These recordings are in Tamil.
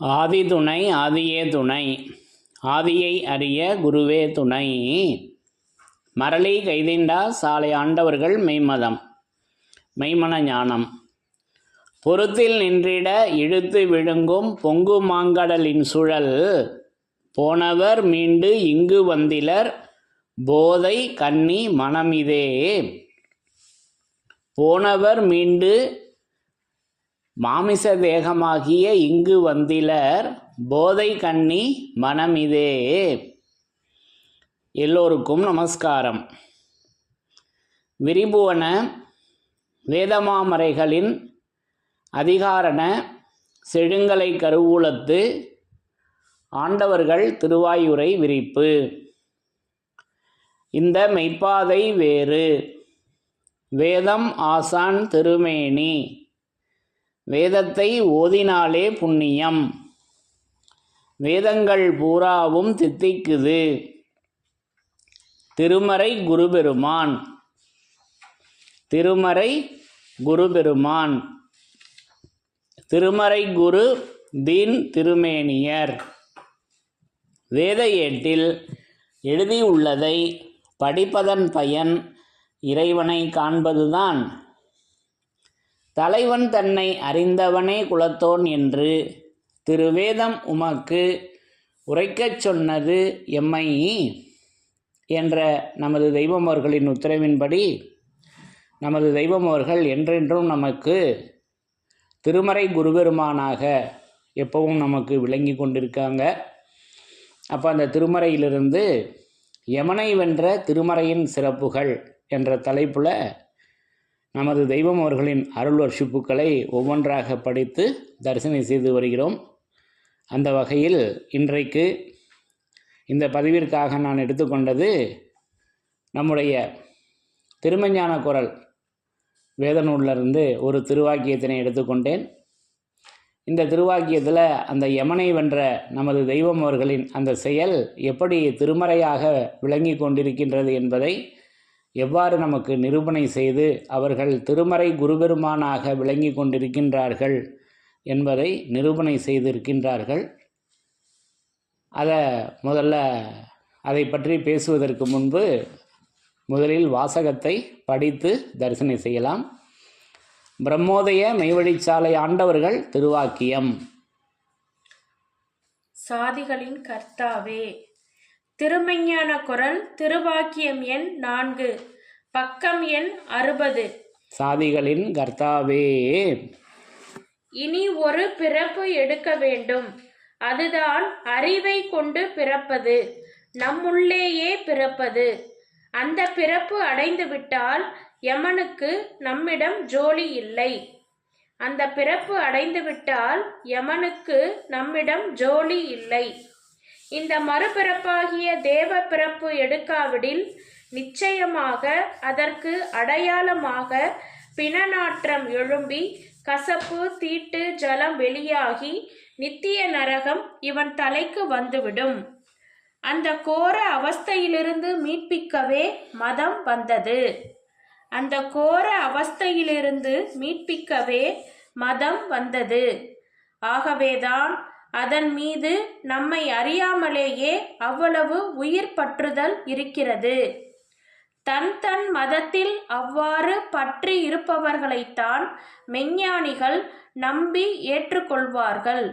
ஆதி துணை ஆதியே துணை, ஆதியை அறிய குருவே துணை. மரளி கைதிண்டா சாலை ஆண்டவர்கள் மெய்மதம் மெய்மன ஞானம். பொறுத்தில் நின்றிட இழுத்து விழுங்கும் பொங்கு மாங்கடலின் சுழல், போனவர் மீண்டு இங்கு வந்திலர் போதை கன்னி மனமிதே. போனவர் மீண்டு மாமிச தேகமாகிய இங்கு வந்திலர் போதை கன்னி மனமிதே. எல்லோருக்கும் நமஸ்காரம். விரிபுவன வேதமாமரைகளின் அதிகாரண செழுங்கலை கருவூலத்து ஆண்டவர்கள் திருவாயுரை விரிப்பு. இந்த மெய்ப்பாதை வேறு, வேதம் ஆசான் திருமேனி, வேதத்தை ஓதினாலே புண்ணியம், வேதங்கள் பூராவும் தித்திக்குது. திருமறை குருபெருமான், திருமறை குருபெருமான், திருமறை குரு தீன் திருமேனியர். வேத ஏட்டில் எழுதியுள்ளதை படிப்பதன் பயன் இறைவனை காண்பதுதான். தலைவன் தன்னை அறிந்தவனே குலத்தோன் என்று திருவேதம் உமக்கு உரைக்கச் சொன்னது எம்மை என்ற நமது தெய்வம் அவர்களின் உத்தரவின்படி நமது தெய்வம் அவர்கள் என்றென்றும் நமக்கு திருமறை குருபெருமானாக எப்பவும் நமக்கு விளங்கி கொண்டிருக்காங்க. அப்போ அந்த திருமறையிலிருந்து யமனை வென்ற திருமறையின் சிறப்புகள் என்ற தலைப்பில் நமது தெய்வம் அவர்களின் அருள் வர்ஷிப்புக்களை ஒவ்வொன்றாக படித்து தரிசனம் செய்து வருகிறோம். அந்த வகையில் இன்றைக்கு இந்த பதிவிற்காக நான் எடுத்துக்கொண்டது நம்முடைய திருமஞான குரல் வேத நூலிலிருந்து ஒரு திருவாக்கியத்தினை எடுத்துக்கொண்டேன். இந்த திருவாக்கியத்தில் அந்த யமனை வென்ற நமது தெய்வம் அவர்களின் அந்த செயல் எப்படி திருமறையாக விளங்கி கொண்டிருக்கின்றது என்பதை எவ்வாறு நமக்கு நிரூபணை செய்து அவர்கள் திருமறை குருபெருமானாக விளங்கி கொண்டிருக்கின்றார்கள் என்பதை நிரூபணை செய்திருக்கின்றார்கள். அதை பற்றி பேசுவதற்கு முன்பு முதலில் வாசகத்தை படித்து தரிசனை செய்யலாம். பிரம்மோதய மெய்வழிச்சாலை ஆண்டவர்கள் திருவாக்கியம். சாதிகளின் கர்த்தாவே. திருமெஞ்ஞான குரல் திருவாக்கியம் எண் 4, பக்கம் எண் 60. சாதிகளின் கர்த்தாவே. இனி ஒரு பிறப்பு எடுக்க வேண்டும், அதுதான் அறிவை கொண்டு பிறப்பது, நம்முள்ளேயே பிறப்பது. அந்த பிறப்பு அடைந்து விட்டால் யமனுக்கு நம்மிடம் ஜோலி இல்லை. அந்த பிறப்பு அடைந்து விட்டால் யமனுக்கு நம்மிடம் ஜோலி இல்லை. இந்த மறுபிறப்பாகிய தேவ பிறப்பு எடுக்காவிடில் நிச்சயமாக அதற்கு அடையாளமாக பிணநாற்றம் எழும்பி கசப்பு தீட்டு ஜலம் வெளியாகி நித்திய நரகம் இவன் தலைக்கு வந்துவிடும். அந்த கோர அவஸ்தையிலிருந்து மீட்பிக்கவே மதம் வந்தது. அந்த கோர அவஸ்தையிலிருந்து மீட்பிக்கவே மதம் வந்தது. ஆகவேதான் அதன் மீது நம்மை அறியாமலேயே அவ்வளவு உயிர் பற்றுதல் இருக்கிறது. தன் தன் மதத்தில் அவ்வாறு பற்றி இருப்பவர்களைத்தான் மெஞ்ஞானிகள் நம்பி ஏற்றுக்கொள்வார்கள்.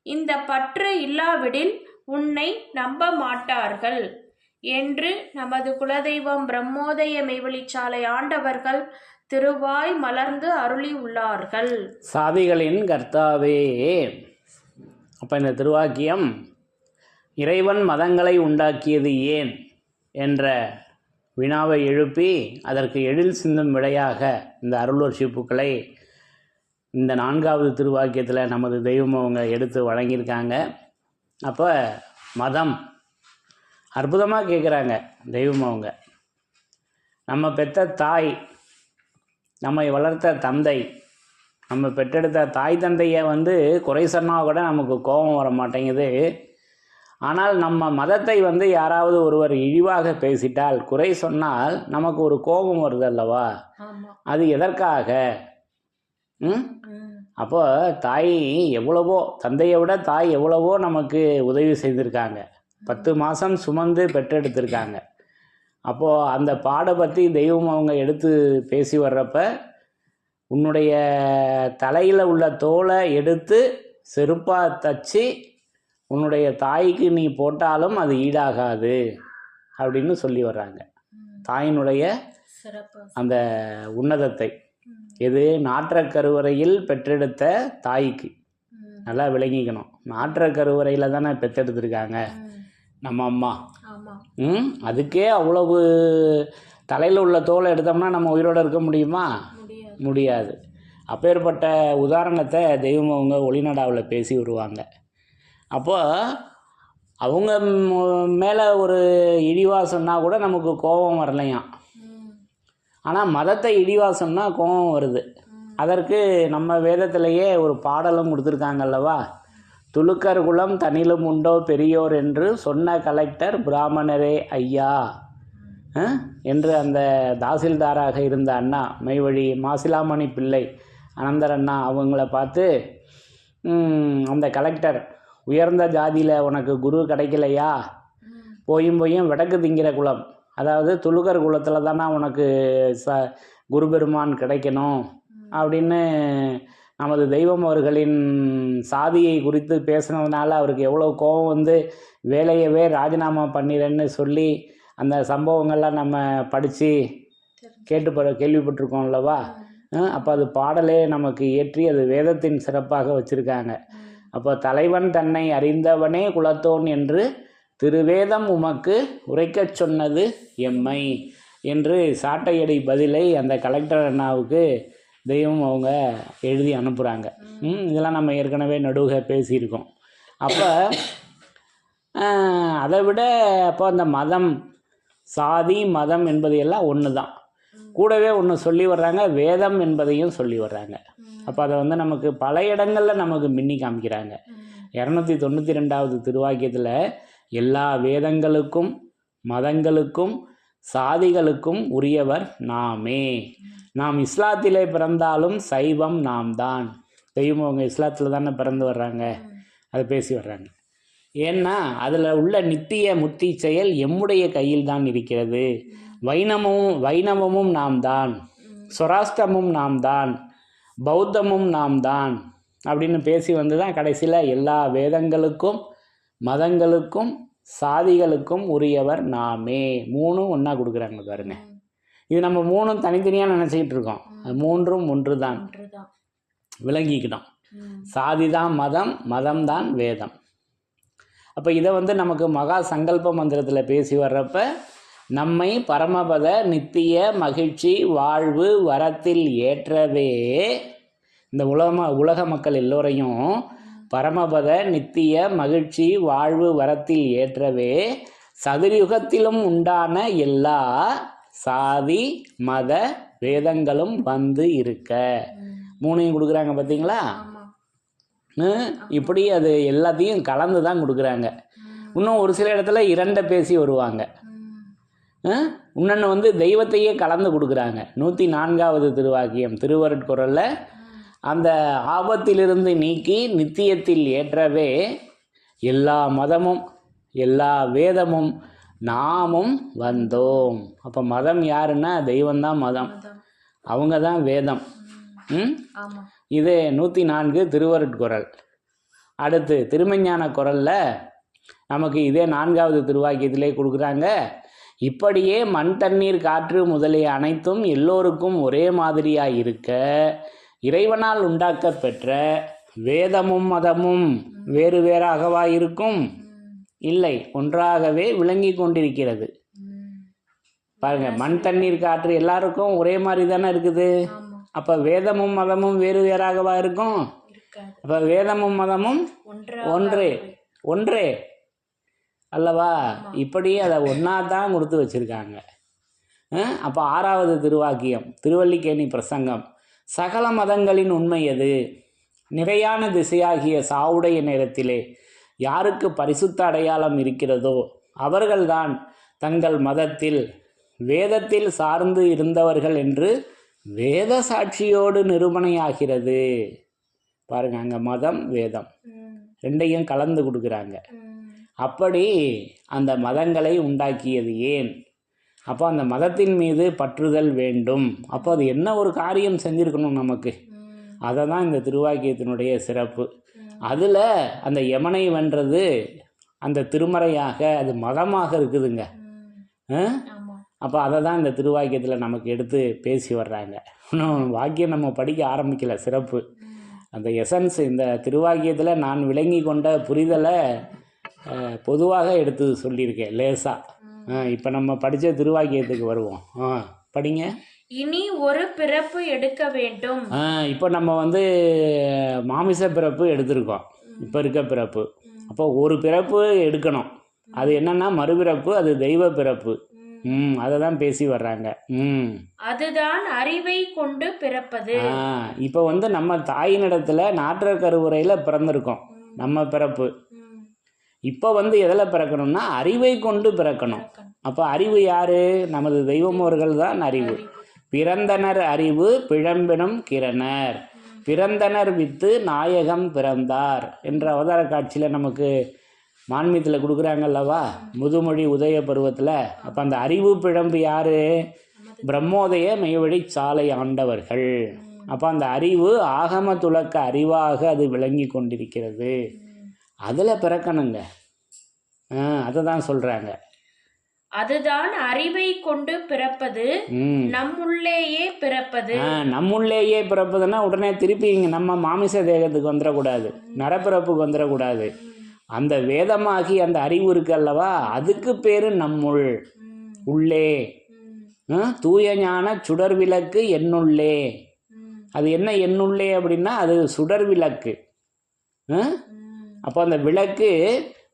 இந்த பற்று இல்லாவிடில் உன்னை நம்ப மாட்டார்கள் என்று நமது குலதெய்வம் பிரம்மோதய மெய்வழிச்சாலை ஆண்டவர்கள் திருவாய் மலர்ந்து அருளி உள்ளார்கள். சாதிகளின் கர்த்தாவே. அப்போ இந்த திருவாக்கியம் இறைவன் மதங்களை உண்டாக்கியது ஏன் என்ற வினாவை எழுப்பி அதற்கு எழில் சிந்தும் விடையாக இந்த அருள் வர்ஷிப்புக்களை இந்த 4வது திருவாக்கியத்தில் நமது தெய்வம் அவங்க எடுத்து வழங்கியிருக்காங்க. அப்போ மதம் அற்புதமாக கேட்குறாங்க தெய்வம் அவங்க. நம்ம பெற்ற தாய், நம்மை வளர்த்த தந்தை, நம்ம பெற்றெடுத்த தாய் தந்தையை குறை சொன்னால் கூட நமக்கு கோபம் வர மாட்டேங்குது. ஆனால் நம்ம மதத்தை யாராவது ஒருவர் இழிவாக பேசிட்டால், குறை சொன்னால் நமக்கு ஒரு கோபம் வருது அல்லவா? அது எதற்காக? அப்போ தாய் எவ்வளவோ, தந்தையை விட தாய் எவ்வளவோ நமக்கு உதவி செய்திருக்காங்க. 10 மாதம் சுமந்து பெற்றெடுத்திருக்காங்க. அப்போது அந்த பாடை பற்றி தெய்வம் அவங்க எடுத்து பேசி வர்றப்ப, உன்னுடைய தலையில் உள்ள தோலை எடுத்து செருப்பாக தச்சு உன்னுடைய தாய்க்கு நீ போட்டாலும் அது ஈடாகாது அப்படின்னு சொல்லி வர்றாங்க. தாயினுடைய அந்த உன்னதத்தை எது நாற்ற கருவறையில் பெற்றெடுத்த தாய்க்கு நல்லா விளங்கிக்கணும். நாற்ற கருவறையில் தானே பெற்றெடுத்திருக்காங்க நம்ம அம்மா. அதுக்கே அவ்வளவு தலையில் உள்ள தோலை எடுத்தோம்னா நம்ம உயிரோடு இருக்க முடியுமா? முடியாது. அப்பேற்பட்ட உதாரணத்தை தெய்வம் அவங்க ஒளிநடாவில் பேசி வருவாங்க. அப்போ அவங்க மேலே ஒரு இழிவாக சொன்னால் கூட நமக்கு கோபம் வரலையாம். ஆனால் மதத்தை இழிவாக சொன்னால் கோபம் வருது. அதற்கு நம்ம வேதத்திலேயே ஒரு பாடலும் கொடுத்துருக்காங்கல்லவா, துலுக்கர் குலம் தனிலும் உண்டோ பெரியோர் என்று சொன்ன கலெக்டர் பிராமணரே ஐயா என்று அந்த தாசில்தாராக இருந்த அண்ணா மைவழி மாசிலாமணி பிள்ளை அனந்தர் அண்ணா அவங்கள பார்த்து, அந்த கலெக்டர் உயர்ந்த ஜாதியில் உனக்கு குரு கிடைக்கலையா, போயும் விடக்கு திங்கிற குலம், அதாவது துலுக்கர் குலத்தில் தானே உனக்கு குரு பெருமான் கிடைக்கணும் அப்படின்னு நமது தெய்வம் அவர்களின் சாதியை குறித்து பேசுனதுனால அவருக்கு எவ்வளோ கோபம் வந்து வேலையவே ராஜினாமா பண்ணிடுறேன்னு சொல்லி அந்த சம்பவங்கள்லாம் நம்ம படித்து கேள்விப்பட்டிருக்கோம் அல்லவா. அப்போ அது பாடலே நமக்கு ஏற்றி அது வேதத்தின் சிறப்பாக வச்சுருக்காங்க. அப்போ தலைவன் தன்னை அறிந்தவனே குலத்தோன் என்று திருவேதம் உமக்கு உரைக்கச் சொன்னது எம்மை என்று சாட்டையடி பதிலை அந்த கலெக்டர் அண்ணாவுக்கு தெய்வம் அவங்க எழுதி அனுப்புகிறாங்க. இதெல்லாம் நம்ம ஏற்கனவே நடுவுக பேசியிருக்கோம். அப்போ அதை விட அப்போ அந்த மதம், சாதி, மதம் என்பதையெல்லாம் ஒன்று தான். கூடவே ஒன்று சொல்லி வர்றாங்க, வேதம் என்பதையும் சொல்லி வர்றாங்க. அப்போ அதை வந்து நமக்கு பல இடங்களில் நமக்கு மின்னி காமிக்கிறாங்க. 292வது திருவாக்கியத்தில் எல்லா வேதங்களுக்கும் மதங்களுக்கும் சாதிகளுக்கும் உரியவர் நாமே. நாம் இஸ்லாத்திலே பிறந்தாலும் சைவம் நாம் தான். தெய்வம் அவங்க இஸ்லாத்தில் தானே பிறந்து வர்றாங்க, அதை பேசி வர்றாங்க. ஏன்னா அதில் உள்ள நித்திய முத்தி செயல் எம்முடைய கையில் தான் இருக்கிறது. வைணவமும் நாம் தான், சொராஷ்டிரமும் நாம் தான், பௌத்தமும் நாம் தான் அப்படின்னு பேசி வந்து தான் கடைசியில் எல்லா வேதங்களுக்கும் மதங்களுக்கும் சாதிகளுக்கும் உரியவர் நாமே. 3 ஒன்றா கொடுக்குறாங்க பாருங்க. இது நம்ம 3 தனித்தனியாக நினச்சிக்கிட்டு இருக்கோம். அது 3ம் ஒன்று தான், விளங்கிக்கிட்டோம். சாதி தான் மதம், மதம் தான் வேதம். அப்போ இதை வந்து நமக்கு மகா சங்கல்ப மந்திரத்தில் பேசி வர்றப்ப நம்மை பரமபத நித்திய மகிழ்ச்சி வாழ்வு வரத்தில் ஏற்றவே, இந்த உலக மக்கள் எல்லோரையும் பரமபத நித்திய மகிழ்ச்சி வாழ்வு வரத்தில் ஏற்றவே சதுர்யுகத்திலும் உண்டான எல்லா சாதி மத வேதங்களும் வந்து இருக்க. 3ஐயும் கொடுக்குறாங்க பார்த்தீங்களா. இப்படி அது எல்லாத்தையும் கலந்து தான் கொடுக்குறாங்க. இன்னும் ஒரு சில இடத்துல 2 பேசி வருவாங்க. இன்னொன்று வந்து தெய்வத்தையே கலந்து கொடுக்குறாங்க. 104வது திருவாக்கியம் திருவருட்குறளில் அந்த ஆபத்திலிருந்து நீக்கி நித்தியத்தில் ஏற்றவே எல்லா மதமும் எல்லா வேதமும் நாமும் வந்தோம். அப்போ மதம் யாருன்னா தெய்வம்தான் மதம், அவங்க தான் வேதம். இது 104 திருவருட்குறள். அடுத்து திருமஞான குறளில் நமக்கு இதே 4வது திருவாக்கியத்திலே கொடுக்குறாங்க. இப்படியே மண் தண்ணீர் காற்று முதலிய அனைத்தும் எல்லோருக்கும் ஒரே மாதிரியாக இருக்க இறைவனால் உண்டாக்க பெற்ற வேதமும் மதமும் வேறு வேறாகவா இருக்கும்? இல்லை, ஒன்றாகவே விளங்கி கொண்டிருக்கிறது. பாருங்க, மண் தண்ணீர் காற்று எல்லாருக்கும் ஒரே மாதிரி தானே இருக்குது. அப்போ வேதமும் மதமும் வேறு வேறாகவா இருக்கும்? அப்போ வேதமும் மதமும் ஒன்றே அல்லவா? இப்படி அதை ஒன்றா தான் கொடுத்து வச்சுருக்காங்க. அப்போ 6வது திருவாக்கியம் திருவல்லிக்கேணி பிரசங்கம். சகல மதங்களின் உண்மை எது? நிறையான திசையாகிய சாவுடைய நேரத்திலே யாருக்கு பரிசுத்த அடையாளம் இருக்கிறதோ அவர்கள்தான் தங்கள் மதத்தில் வேதத்தில் சார்ந்து இருந்தவர்கள் என்று வேத சாட்சியோடு நிரூபணையாகிறது. பாருங்கள், அங்கே மதம் வேதம் ரெண்டையும் கலந்து கொடுக்குறாங்க. அப்படி அந்த மதங்களை உண்டாக்கியது ஏன்? அப்போ அந்த மதத்தின் மீது பற்றுதல் வேண்டும். அப்போ அது என்ன ஒரு காரியம் செஞ்சுருக்கணும் நமக்கு, அதை தான் இந்த திருவாக்கியத்தினுடைய சிறப்பு. அதில் அந்த யமனை வென்றது அந்த திருமறையாக, அது மதமாக இருக்குதுங்க. அப்போ அதை தான் இந்த திருவாக்கியத்தில் நமக்கு எடுத்து பேசி வர்றாங்க. இன்னும் வாக்கியம் நம்ம படிக்க ஆரம்பிக்கலை, சிறப்பு. அந்த எசன்ஸ் இந்த திருவாக்கியத்தில் நான் விளங்கி கொண்ட புரிதலை பொதுவாக எடுத்து சொல்லியிருக்கேன் லேசாக. இப்போ நம்ம படித்த திருவாக்கியத்துக்கு வருவோம். படிங்க. இனி ஒரு பிறப்பு எடுக்க வேண்டும். இப்போ நம்ம மாமிச பிறப்பு எடுத்திருக்கோம், இப்போ இருக்க பிறப்பு. அப்போ ஒரு பிறப்பு எடுக்கணும். அது என்னன்னா மறுபிறப்பு, அது தெய்வ பிறப்பு. அதை தான் பேசி வர்றாங்க. அதுதான் அறிவை கொண்டு பிறப்பது. இப்போ நம்ம தாயினிடத்துல நாற்றர் கருவுரையில் பிறந்திருக்கோம். நம்ம பிறப்பு இப்போ எதில் பிறக்கணும்னா அறிவை கொண்டு பிறக்கணும். அப்போ அறிவு யாரு? நமது தெய்வமோர்கள் தான் அறிவு. பிறந்தனர் அறிவு பிழம்பினும் கிரணர், பிறந்தனர் வித்து நாயகம் பிறந்தார் என்ற அவதார காட்சியில் நமக்கு மான்மியத்தில் கொடுக்குறாங்கல்லவா, முதுமொழி உதய பருவத்தில். அப்போ அந்த அறிவு பிழம்பு யாரு? பிரம்மோதய மெய்வழி சாலை ஆண்டவர்கள். அப்போ அந்த அறிவு ஆகம துலக்க அறிவாக அது விளங்கி கொண்டிருக்கிறது. அதில் பிறக்கணுங்க. அதை தான் சொல்கிறாங்க. அதுதான் அறிவை கொண்டு பிறப்பது, நம்முள்ளேயே பிறப்பது. நம்முள்ளேயே பிறப்பதுன்னா உடனே திருப்பி இங்கே நம்ம மாமிச தேகத்துக்கு வந்துடக்கூடாது, நரப்பிறப்புக்கு வந்துடக்கூடாது. அந்த வேதமாகி அந்த அறிவு இருக்கு அல்லவா, அதுக்கு பேர் நம்முள், உள்ளே. தூய ஞான சுடர் விளக்கு என்னுள்ளே. அது என்ன என்னுள்ளே அப்படின்னா அது சுடர் விளக்கு. அப்போ அந்த விளக்கு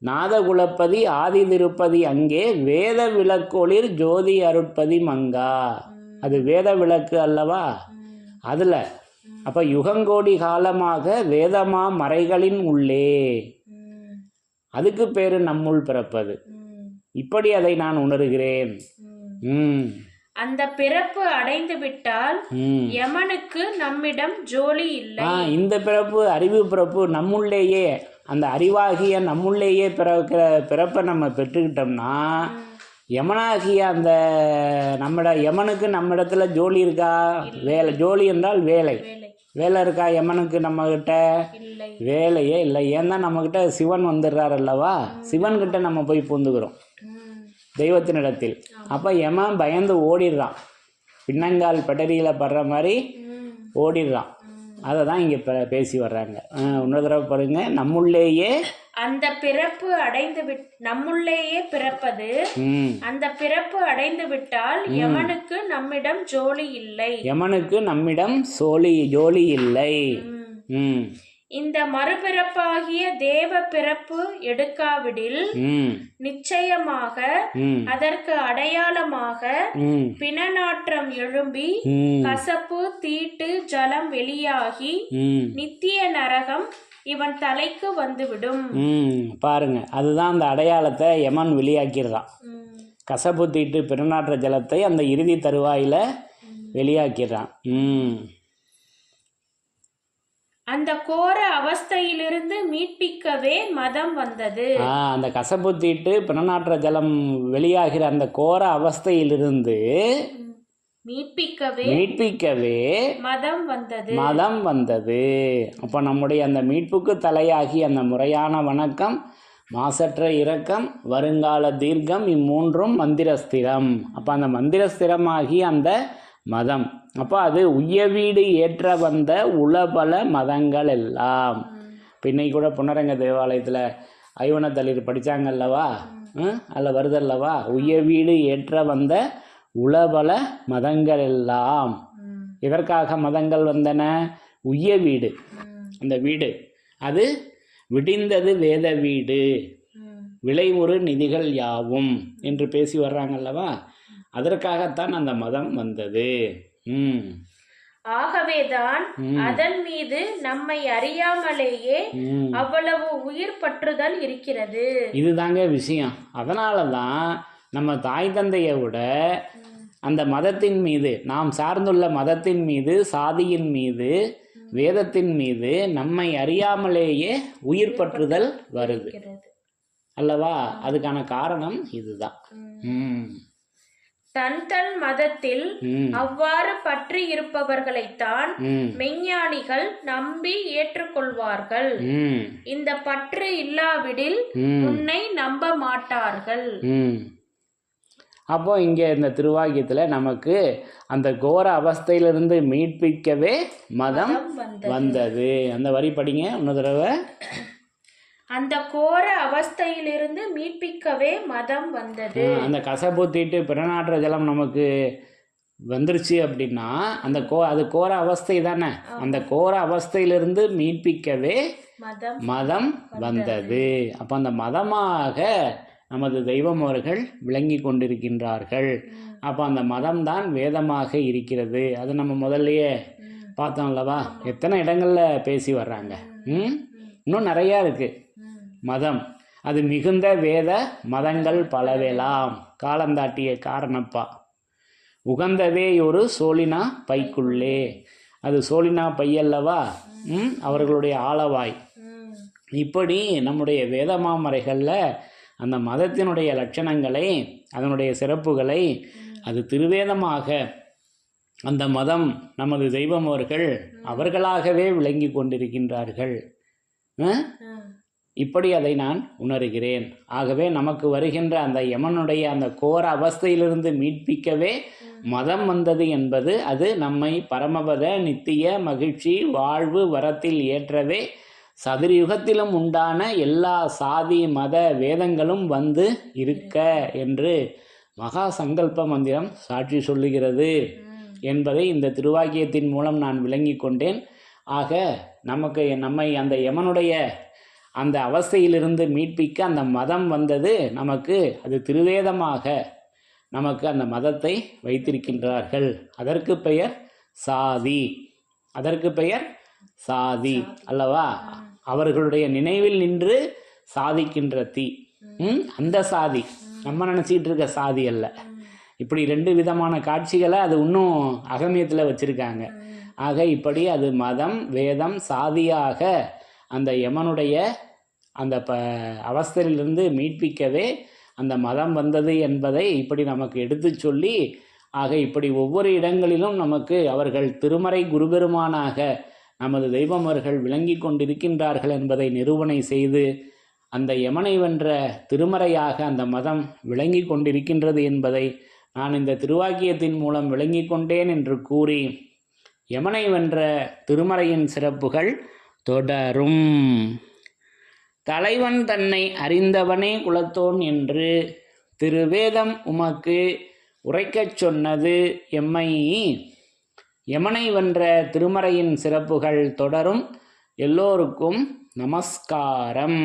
நாதகுலப்பதி ஆதி திருப்பதி அங்கே வேத விளக்கொளிர் ஜோதி அருட்பதி மங்கா. அது வேத விளக்கு அல்லவா அதில். அப்போ யுகங்கோடி காலமாக வேதமா மறைகளின் உள்ளே, அதுக்கு பேரு நம்முள் பிறப்பது. இப்படி அதை நான் உணர்கிறேன். அந்த பிறப்பு அடைந்து விட்டால் யமனுக்கு நம்மிடம் ஜோலி இல்லை. இந்த பிறப்பு அறிவு பிறப்பு நம்முள்ளேயே, அந்த அறிவாகிய நம்முள்ளேயே பிறக்கிற பிறப்பை நம்ம பெற்றுக்கிட்டோம்னா யமனாகிய அந்த யமனுக்கு நம்ம இடத்துல ஜோலி இருக்கா? வேலை. ஜோலி என்றால் வேலை. வேலை இருக்கா யமனுக்கு நம்மகிட்ட? வேலையே இல்லை. ஏன்னா நம்மக்கிட்ட சிவன் வந்துடுறார் அல்லவா, சிவன்கிட்ட நம்ம போய் பூந்துக்கிறோம் தெய்வத்தினிடத்தில். அப்போ யமன் பயந்து ஓடிடுறான், பின்னங்கால் பட்டரியில் படுற மாதிரி ஓடிடுறான். அதை தான் இங்கே பேசி வர்றாங்க. இன்னொரு தடவை பாருங்க. நம்முள்ளேயே அந்த பிறப்பு அடைந்து நம்முள்ளேயே பிறப்பது, அந்த பிறப்பு அடைந்து விட்டால் யமனுக்கு நம்மிடம் ஜோலி இல்லை. யமனுக்கு நம்மிடம் ஜோலி இல்லை. இந்த மறுபிறப்பாகிய தேவ பிறப்பு எடுக்காவிடில் நிச்சயமாக அதற்கு அடையாளமாக பிணநாற்றம் எழும்பி கசப்பு தீட்டு ஜலம் வெளியாகி நித்திய நரகம் இவன் தலைக்கு வந்துவிடும். பாருங்க, அதுதான் அந்த அடையாளத்தை யமன் வெளியாக்கிடுறான். கசப்பு தீட்டு பிறநாற்ற ஜலத்தை அந்த இறுதி தருவாயில வெளியாக்கிடுறான். அந்த கோர அவஸ்தையிலிருந்து மீட்பிக்கவே மதம் வந்தது. அந்த கசப்பு தீட்டு பிணநாற்ற ஜலம் வெளியாகிற அந்த கோர அவஸ்தையிலிருந்து மீட்பிக்கவே மதம் வந்தது. அப்போ நம்முடைய அந்த மீட்புக்கு தலையாகி அந்த முறையான வணக்கம், மாசற்ற இரக்கம், வருங்கால தீர்க்கம், இம்மூன்றும் மந்திரஸ்திரம். அப்போ அந்த மந்திரஸ்திரமாகி அந்த மதம். அப்போ அது உய்ய வீடு ஏற்ற வந்த உளபல மதங்கள் எல்லாம். இப்போ இன்னைக்கு கூட புனரங்க தேவாலயத்தில் ஐவனத்தளிர் படித்தாங்கல்லவா, அதில் வருதல்லவா, உய்ய வீடு ஏற்ற வந்த உளபல மதங்கள் எல்லாம். எதற்காக மதங்கள் வந்தன? உய்ய வீடு. அந்த வீடு அது விடிந்தது வேத வீடு, விளைவுறு நிதிகள் யாவும் என்று பேசி வர்றாங்கல்லவா, அதற்காகத்தான் அந்த மதம் வந்தது. ஆகவேதான் அதன் மீது நம்மை அறியாமலேயே அவ்வளவு உயிர் பற்றுதல் இருக்கிறது. இதுதாங்க விஷயம். அதனாலதான் நம்ம தாய் தந்தையை விட அந்த மதத்தின் மீது, நாம் சார்ந்துள்ள மதத்தின் மீது, சாதியின் மீது வேதத்தின் மீது நம்மை அறியாமலேயே உயிர் பற்றுதல் வருது இருக்கிறது. அல்லவா? அதுக்கான காரணம் இதுதான். தன் மதத்தில் அவ்வாறு பற்றி இருப்பவர்களைத்தான் மெஞ்ஞானிகள் நம்பி ஏற்றுக்கொள்வார்கள். இந்த பற்று இல்லாவிடில் உன்னை நம்ப மாட்டார்கள். அப்போ இங்கே இந்த திருவாக்கியத்துல நமக்கு அந்த கோர அவஸ்தையிலிருந்து மீட்பிக்கவே மதம் வந்தது. அந்த வரி படிங்க இன்னொரு தடவை. அந்த கோர அவஸ்தையிலிருந்து மீட்பிக்கவே மதம் வந்தது. அந்த கசப்பு தீட்டு பிறநாற்ற ஜலம் நமக்கு வந்துருச்சு அப்படின்னா அது கோர அவஸ்தை தானே. அந்த கோர அவஸ்தையிலிருந்து மீட்பிக்கவே மதம் வந்தது. அப்போ அந்த மதமாக நமது தெய்வம் அவர்கள் விளங்கி கொண்டிருக்கின்றார்கள். அப்போ அந்த மதம் தான் வேதமாக இருக்கிறது. அது நம்ம முதல்லயே பார்த்தோம் அல்லவா? எத்தனை இடங்கள்ல பேசி வர்றாங்க. இன்னும் நிறையா இருக்கு மதம். அது மிகுந்த வேத மதங்கள் பலவேலாம் காலந்தாட்டிய காரணப்பா. உகந்ததே ஒரு சோழினா பைக்குள்ளே. அது சோழினா பையல்லவா, அவர்களுடைய ஆளவாய். இப்படி நம்முடைய வேதமாமறைகளில் அந்த மதத்தினுடைய லட்சணங்களை, அதனுடைய சிறப்புகளை அது திருவேதமாக அந்த மதம் நமது தெய்வம் அவர்களாகவே விளங்கி கொண்டிருக்கின்றார்கள். இப்படி அதை நான் உணர்கிறேன். ஆகவே நமக்கு வருகின்ற அந்த யமனுடைய அந்த கோர அவஸ்தையிலிருந்து மீட்பிக்கவே மதம் வந்தது என்பது அது நம்மை பரமபத நித்திய மகிழ்ச்சி வாழ்வு வரத்தில் ஏற்றவே சதுர்யுகத்திலும் உண்டான எல்லா சாதி மத வேதங்களும் வந்து இருக்க என்று மகா சங்கல்ப மந்திரம் சாட்சி சொல்லுகிறது என்பதை இந்த திருவாக்கியத்தின் மூலம் நான் விளங்கி கொண்டேன். ஆக நம்மை அந்த யமனுடைய அந்த அவஸ்தையிலிருந்து மீட்பிக்க அந்த மதம் வந்தது நமக்கு. அது திருவேதமாக நமக்கு அந்த மதத்தை வைத்திருக்கின்றார்கள். அதற்கு பெயர் சாதி. அதற்கு பெயர் சாதி அல்லவா? அவர்களுடைய நினைவில் நின்று சாதிக்கின்ற தீ. அந்த சாதி நம்ம நினச்சிக்கிட்டு இருக்க சாதி அல்ல. இப்படி 2 விதமான காட்சிகளை அது இன்னும் அகமியத்தில் வச்சுருக்காங்க. ஆக இப்படி அது மதம் வேதம் சாதியாக அந்த யமனுடைய அந்த அவஸ்தையிலிருந்து மீட்பிக்கவே அந்த மதம் வந்தது என்பதை இப்படி நமக்கு எடுத்து சொல்லி, ஆக இப்படி ஒவ்வொரு இடங்களிலும் நமக்கு அவர்கள் திருமறை குருபெருமானாக நமது தெய்வம் அவர்கள் விளங்கி கொண்டிருக்கின்றார்கள் என்பதை நிரூபணை செய்து, அந்த யமனை வென்ற திருமறையாக அந்த மதம் விளங்கி கொண்டிருக்கின்றது என்பதை நான் இந்த திருவாக்கியத்தின் மூலம் விளங்கி கொண்டேன் என்று கூறி, யமனை வென்ற திருமறையின் சிறப்புகள் தொடரும். தலைவன் தன்னை அறிந்தவனே குலத்தோன் என்று திருவேதம் உமக்கு உரைக்கச் சொன்னது எம்மை. யமனை வென்ற திருமறையின் சிறப்புகள் தொடரும். எல்லோருக்கும் நமஸ்காரம்.